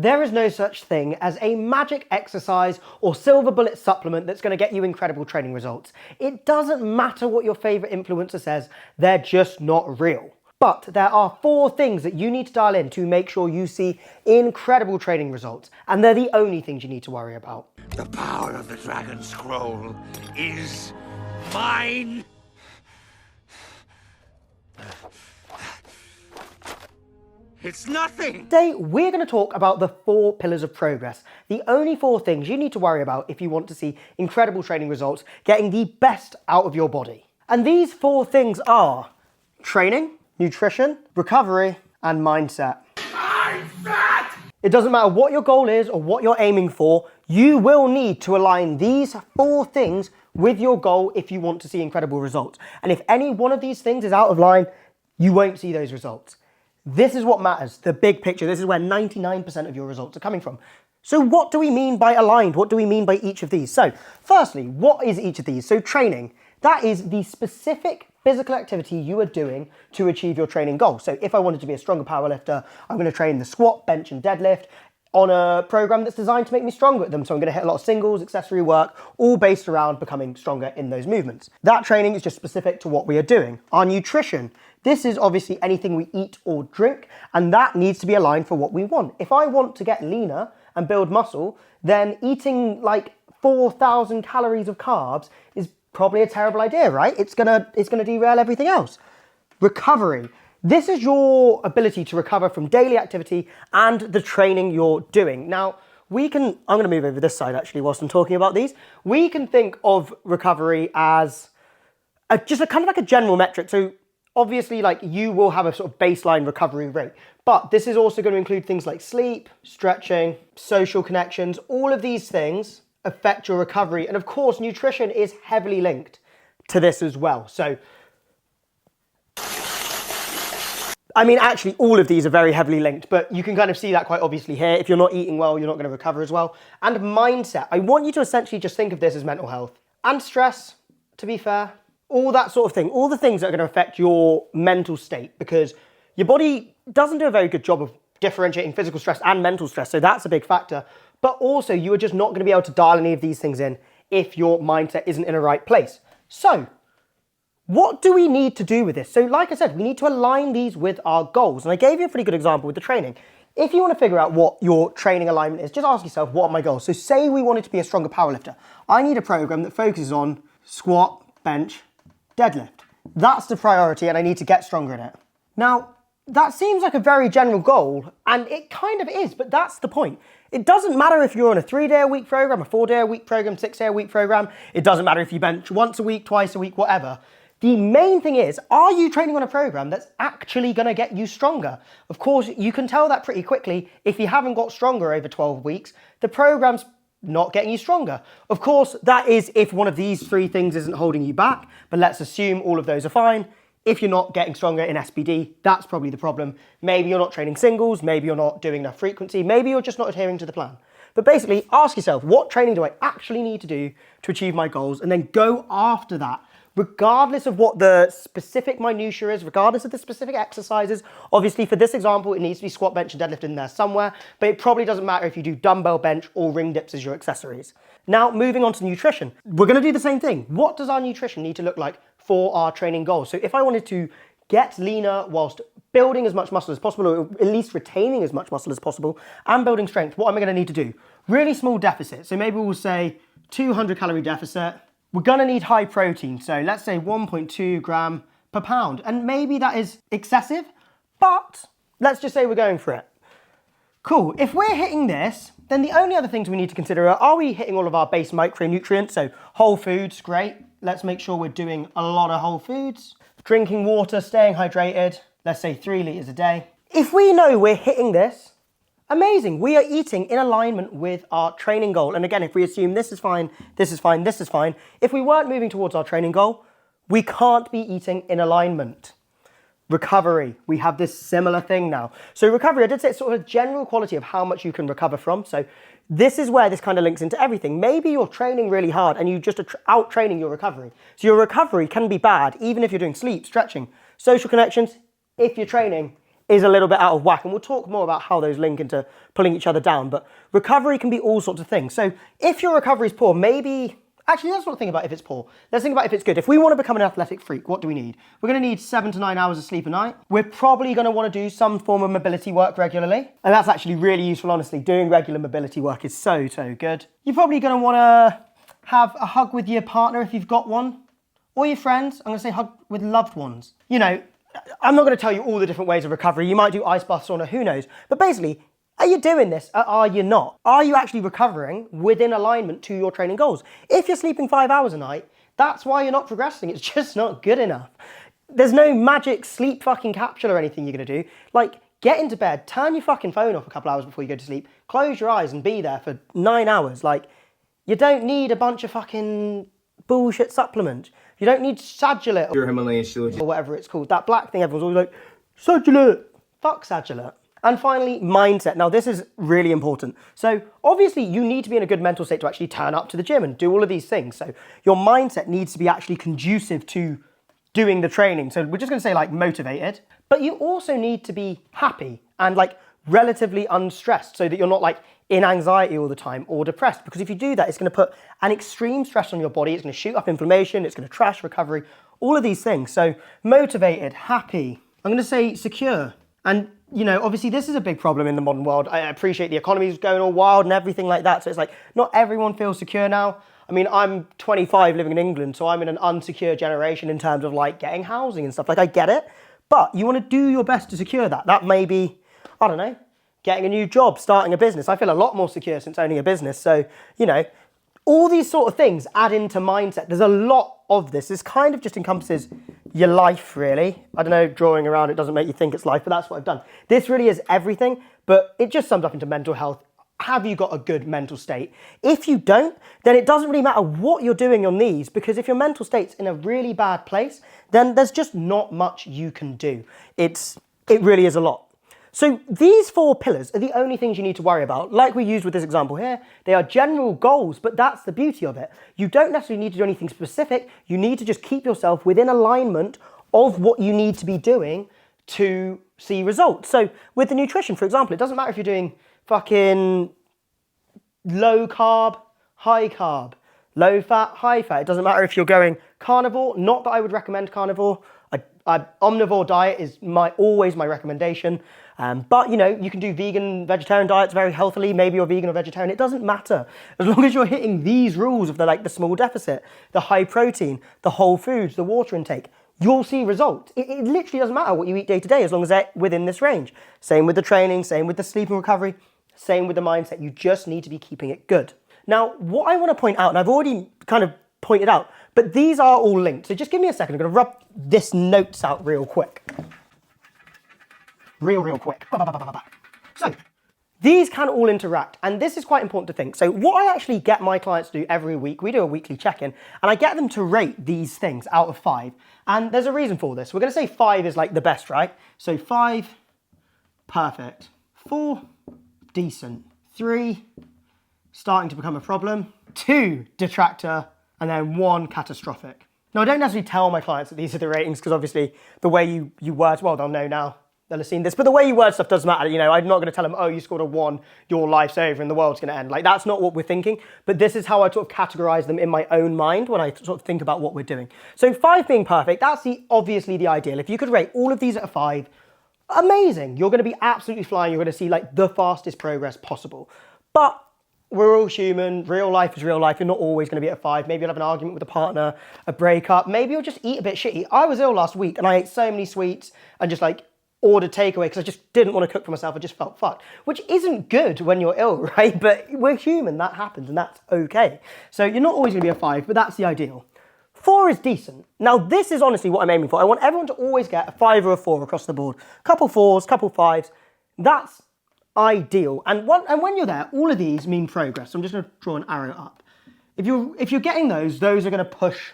There is no such thing as a magic exercise or silver bullet supplement that's going to get you incredible training results. It doesn't matter what your favorite influencer says, they're just not real. But there are 4 things that you need to dial in to make sure you see incredible training results, and they're the only things you need to worry about. The power of the Dragon Scroll is mine. It's nothing! Today, we're going to talk about the 4 pillars of progress, the only 4 things you need to worry about if you want to see incredible training results, getting the best out of your body. And these 4 things are training, nutrition, recovery, and mindset. Mindset! It doesn't matter what your goal is or what you're aiming for, you will need to align these 4 things with your goal if you want to see incredible results. And if any one of these things is out of line, you won't see those results. This is what matters, the big picture. This is where 99% of your results are coming from. So what do we mean by aligned? What do we mean by each of these? So firstly, what is each of these? So training, that is the specific physical activity you are doing to achieve your training goal. So if I wanted to be a stronger powerlifter, I'm going to train the squat, bench and deadlift on a program that's designed to make me stronger at them. So I'm going to hit a lot of singles, accessory work, all based around becoming stronger in those movements. That training is just specific to what we are doing. Our nutrition, this is obviously anything we eat or drink, and that needs to be aligned for what we want. If I want to get leaner and build muscle, then eating like 4,000 calories of carbs is probably a terrible idea, right? It's gonna derail everything else. Recovery. This is your ability to recover from daily activity and the training you're doing. Now, I'm going to move over this side actually whilst I'm talking about these. We can think of recovery as just kind of like a general metric. So obviously, like, you will have a sort of baseline recovery rate, but this is also going to include things like sleep, stretching, social connections. All of these things affect your recovery. And of course, nutrition is heavily linked to this as well. So I mean, actually, all of these are very heavily linked, but you can kind of see that quite obviously here. If you're not eating well, you're not going to recover as well. And mindset. I want you to essentially just think of this as mental health. And stress, to be fair. All that sort of thing. All the things that are going to affect your mental state, because your body doesn't do a very good job of differentiating physical stress and mental stress, so that's a big factor. But also, you are just not going to be able to dial any of these things in if your mindset isn't in a right place. So, what do we need to do with this? So like I said, we need to align these with our goals. And I gave you a pretty good example with the training. If you want to figure out what your training alignment is, just ask yourself, what are my goals? So say we wanted to be a stronger powerlifter. I need a program that focuses on squat, bench, deadlift. That's the priority, and I need to get stronger in it. Now, that seems like a very general goal, and it kind of is, but that's the point. It doesn't matter if you're on a 3-day-a-week program, a 4-day-a-week program, 6-day-a-week program. It doesn't matter if you bench once a week, twice a week, whatever. The main thing is, are you training on a program that's actually going to get you stronger? Of course, you can tell that pretty quickly. If you haven't got stronger over 12 weeks, the program's not getting you stronger. Of course, that is if one of these 3 things isn't holding you back, but let's assume all of those are fine. If you're not getting stronger in SBD, that's probably the problem. Maybe you're not training singles, maybe you're not doing enough frequency, maybe you're just not adhering to the plan. But basically, ask yourself, what training do I actually need to do to achieve my goals? And then go after that, regardless of what the specific minutiae is, regardless of the specific exercises. Obviously, for this example, it needs to be squat, bench, and deadlift in there somewhere, but it probably doesn't matter if you do dumbbell bench or ring dips as your accessories. Now, moving on to nutrition. We're going to do the same thing. What does our nutrition need to look like for our training goals? So if I wanted to get leaner whilst building as much muscle as possible, or at least retaining as much muscle as possible, and building strength, what am I going to need to do? Really small deficit. So maybe we'll say 200 calorie deficit. We're going to need high protein, so let's say 1.2 gram per pound. And maybe that is excessive, but let's just say we're going for it. Cool, if we're hitting this, then the only other things we need to consider are we hitting all of our base micronutrients? So whole foods, great. Let's make sure we're doing a lot of whole foods. Drinking water, staying hydrated, let's say 3 liters a day. If we know we're hitting this, amazing, we are eating in alignment with our training goal. And again, if we assume this is fine, this is fine, this is fine, if we weren't moving towards our training goal, we can't be eating in alignment. Recovery, we have this similar thing now. So recovery, I did say it's sort of a general quality of how much you can recover from. So this is where this kind of links into everything. Maybe you're training really hard and you just are out-training your recovery. So your recovery can be bad, even if you're doing sleep, stretching, social connections. If you're training, is a little bit out of whack. And we'll talk more about how those link into pulling each other down. But recovery can be all sorts of things. So if your recovery is poor, maybe... Actually, let's not think about if it's poor. Let's think about if it's good. If we want to become an athletic freak, what do we need? We're going to need 7 to 9 hours of sleep a night. We're probably going to want to do some form of mobility work regularly. And that's actually really useful, honestly. Doing regular mobility work is so, so good. You're probably going to want to have a hug with your partner if you've got one. Or your friends. I'm going to say hug with loved ones. You know, I'm not going to tell you all the different ways of recovery. You might do ice baths, sauna, who knows. But basically, are you doing this or are you not? Are you actually recovering within alignment to your training goals? If you're sleeping 5 hours a night, that's why you're not progressing. It's just not good enough. There's no magic sleep fucking capsule or anything you're going to do. Like, get into bed, turn your fucking phone off a couple hours before you go to sleep, close your eyes and be there for 9 hours. Like, you don't need a bunch of fucking bullshit supplement. You don't need Sagilet Your Himalayan shield. or whatever it's called. That black thing everyone's always like, Sagilet. Fuck Sagilet. And finally, mindset. Now, this is really important. So obviously, you need to be in a good mental state to actually turn up to the gym and do all of these things. So your mindset needs to be actually conducive to doing the training. So we're just going to say like motivated, but you also need to be happy and like relatively unstressed so that you're not like in anxiety all the time or depressed. Because if you do that, it's going to put an extreme stress on your body. It's going to shoot up inflammation. It's going to trash recovery, all of these things. So motivated, happy. I'm going to say secure. And, you know, obviously this is a big problem in the modern world. I appreciate the economy is going all wild and everything like that. So it's like, not everyone feels secure now. I mean, I'm 25 living in England, so I'm in an unsecure generation in terms of like getting housing and stuff. Like, I get it, but you want to do your best to secure that. That may be, I don't know, getting a new job, starting a business. I feel a lot more secure since owning a business. So, you know, all these sort of things add into mindset. There's a lot of this. This kind of just encompasses your life, really. I don't know, drawing around it doesn't make you think it's life, but that's what I've done. This really is everything, but it just sums up into mental health. Have you got a good mental state? If you don't, then it doesn't really matter what you're doing on these, because if your mental state's in a really bad place, then there's just not much you can do. It really is a lot. So these 4 pillars are the only things you need to worry about. Like we used with this example here, they are general goals, but that's the beauty of it. You don't necessarily need to do anything specific. You need to just keep yourself within alignment of what you need to be doing to see results. So with the nutrition, for example, it doesn't matter if you're doing fucking low carb, high carb, low fat, high fat. It doesn't matter if you're going carnivore. Not that I would recommend carnivore. Omnivore diet is always my recommendation. But, you know, you can do vegan, vegetarian diets very healthily. Maybe you're vegan or vegetarian. It doesn't matter. As long as you're hitting these rules of the small deficit, the high protein, the whole foods, the water intake, you'll see results. It literally doesn't matter what you eat day to day as long as they're within this range. Same with the training, same with the sleep and recovery, same with the mindset. You just need to be keeping it good. Now, what I want to point out, and I've already kind of pointed out, but these are all linked. So just give me a second. I'm going to rub this notes out real quick. Real quick. So these can all interact, and this is quite important to think. So what I actually get my clients to do every week, we do a weekly check-in, and I get them to rate these things out of 5. And there's a reason for this. We're going to say 5 is like the best, right? So 5, perfect. 4, decent. 3, starting to become a problem. 2, detractor. And then 1, catastrophic. Now, I don't necessarily tell my clients that these are the ratings, because obviously the way you word, well, they'll know now. They'll have seen this, but the way you word stuff doesn't matter. You know, I'm not going to tell them, oh, you scored a 1, your life's over and the world's going to end. Like, that's not what we're thinking, but this is how I sort of categorize them in my own mind when I sort of think about what we're doing. So 5 being perfect, that's obviously the ideal. If you could rate all of these at a 5, amazing. You're going to be absolutely flying. You're going to see like the fastest progress possible. But we're all human. Real life is real life. You're not always going to be at a 5. Maybe you'll have an argument with a partner, a breakup. Maybe you'll just eat a bit shitty. I was ill last week and I ate so many sweets and just like ordered takeaway because I just didn't want to cook for myself. I just felt fucked, which isn't good when you're ill, right? But we're human. That happens and that's okay. So you're not always going to be a 5, but that's the ideal. 4 is decent. Now, this is honestly what I'm aiming for. I want everyone to always get a 5 or a 4 across the board. Couple 4s, couple 5s. That's ideal. And when you're there, all of these mean progress. So I'm just going to draw an arrow up. If you're getting those are going to push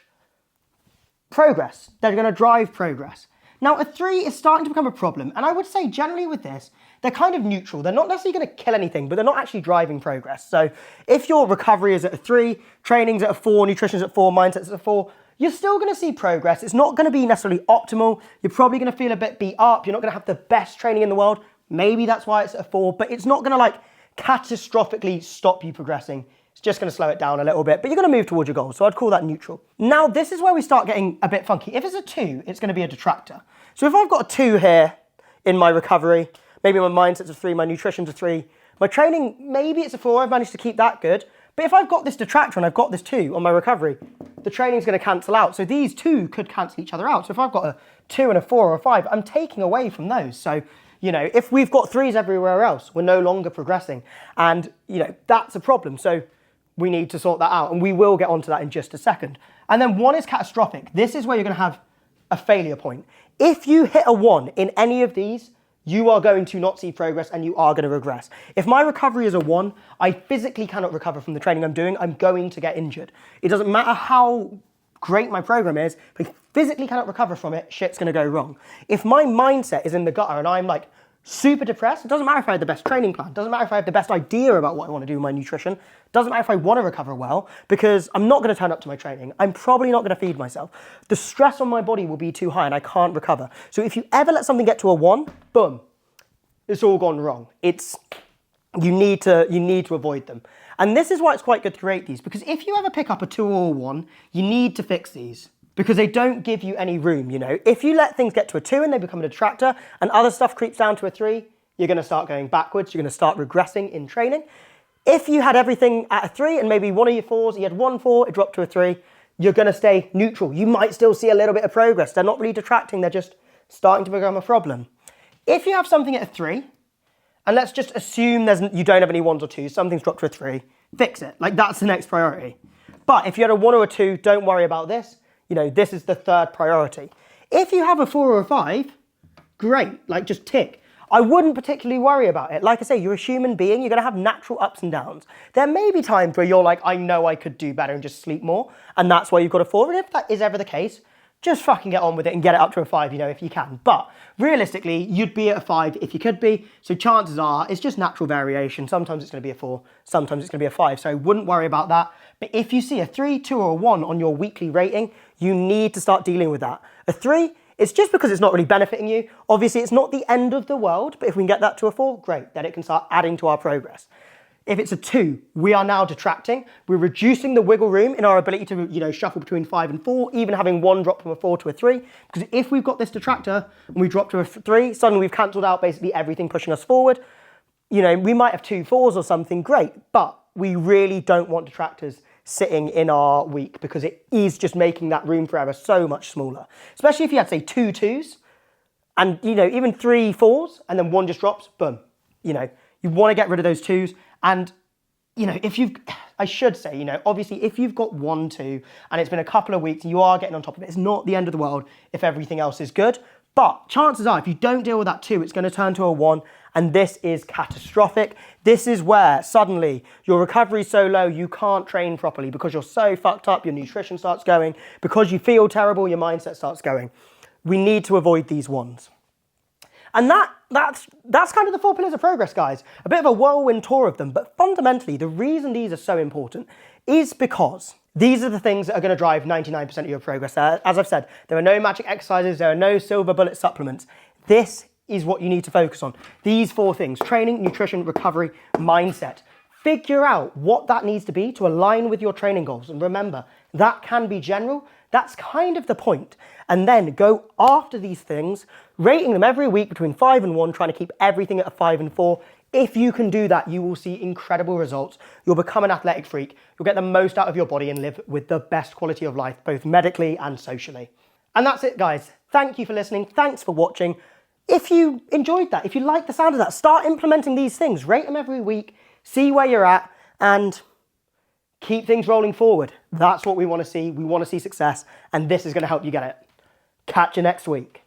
progress. They're going to drive progress. Now, a 3 is starting to become a problem. And I would say generally with this, they're kind of neutral. They're not necessarily going to kill anything, but they're not actually driving progress. So if your recovery is at a 3, training's at a 4, nutrition's at 4, mindset's at a 4, you're still going to see progress. It's not going to be necessarily optimal. You're probably going to feel a bit beat up. You're not going to have the best training in the world. Maybe that's why it's at a 4, but it's not going to like catastrophically stop you progressing. It's just going to slow it down a little bit, but you're going to move towards your goal. So I'd call that neutral. Now, this is where we start getting a bit funky. If it's a 2, it's going to be a detractor. So if I've got a 2 here in my recovery, maybe my mindset's a 3, my nutrition's a 3, my training, maybe it's a 4, I've managed to keep that good. But if I've got this detractor and I've got this 2 on my recovery, the training's going to cancel out. So these 2 could cancel each other out. So if I've got a 2 and a 4 or a 5, I'm taking away from those. So, you know, if we've got 3s everywhere else, we're no longer progressing. And, you know, that's a problem. So we need to sort that out. And we will get onto that in just a second. And then 1 is catastrophic. This is where you're going to have a failure point. If you hit a 1 in any of these, you are going to not see progress and you are going to regress. If my recovery is a 1, I physically cannot recover from the training I'm doing. I'm going to get injured. It doesn't matter how great my program is, but if I physically cannot recover from it, shit's going to go wrong. If my mindset is in the gutter and I'm like super depressed, it doesn't matter if I have the best training plan. It doesn't matter if I have the best idea about what I want to do with my nutrition. It doesn't matter if I want to recover well, because I'm not going to turn up to my training. I'm probably not going to feed myself. The stress on my body will be too high and I can't recover. So if you ever let something get to a 1, boom, it's all gone wrong. You need to avoid them. And this is why it's quite good to rate these, because if you ever pick up a 2 or a 1, you need to fix these because they don't give you any room, you know. If you let things get to a 2 and they become a detractor and other stuff creeps down to a 3, you're going to start going backwards. You're going to start regressing in training. If you had everything at a 3 and maybe one of your 4s, you had 1 4, it dropped to a 3, you're going to stay neutral. You might still see a little bit of progress. They're not really detracting. They're just starting to become a problem. If you have something at a 3, and let's just assume you don't have any 1s or 2s, something's dropped to a 3, fix it. Like, that's the next priority. But if you had a 1 or a 2, don't worry about this. You know, this is the 3rd priority. If you have a 4 or a 5, great, like just tick. I wouldn't particularly worry about it. Like I say, you're a human being, you're gonna have natural ups and downs. There may be times where you're like, I know I could do better and just sleep more, and that's why you've got a 4. And if that is ever the case, just fucking get on with it and get it up to a 5, you know, if you can. But realistically, you'd be at a 5 if you could be. So chances are, it's just natural variation. Sometimes it's going to be a 4, sometimes it's going to be a 5. So I wouldn't worry about that. But if you see a 3, 2, or a 1 on your weekly rating, you need to start dealing with that. A 3, it's just because it's not really benefiting you. Obviously, it's not the end of the world, but if we can get that to a 4, great. Then it can start adding to our progress. If it's a 2, we are now detracting. We're reducing the wiggle room in our ability to, you know, shuffle between 5 and 4, even having 1 drop from a 4 to a 3. Because if we've got this detractor and we drop to a 3, suddenly we've cancelled out basically everything pushing us forward. You know, we might have 2 4s or something, great, but we really don't want detractors sitting in our week because it is just making that room for error so much smaller. Especially if you had, say, 2 2s and, you know, even 3 4s and then 1 just drops, boom. You know, you want to get rid of those 2s. And, you know, I should say, you know, obviously if you've got 1 2 and it's been a couple of weeks and you are getting on top of it, it's not the end of the world if everything else is good. But chances are, if you don't deal with that 2, it's going to turn to a 1, and this is catastrophic. This is where suddenly your recovery is so low, you can't train properly because you're so fucked up, your nutrition starts going, because you feel terrible, your mindset starts going. We need to avoid these 1s. And that's kind of the 4 pillars of progress, guys. A bit of a whirlwind tour of them, but fundamentally, the reason these are so important is because these are the things that are going to drive 99% of your progress. As I've said, there are no magic exercises, there are no silver bullet supplements. This is what you need to focus on. These 4 things: training, nutrition, recovery, mindset. Figure out what that needs to be to align with your training goals. And remember, that can be general. That's kind of the point. And then go after these things, rating them every week between 5 and 1, trying to keep everything at a 5 and 4. If you can do that, you will see incredible results. You'll become an athletic freak. You'll get the most out of your body and live with the best quality of life, both medically and socially. And that's it, guys. Thank you for listening. Thanks for watching. If you enjoyed that, if you like the sound of that, start implementing these things. Rate them every week, see where you're at, and keep things rolling forward. That's what we want to see. We want to see success, and this is going to help you get it. Catch you next week.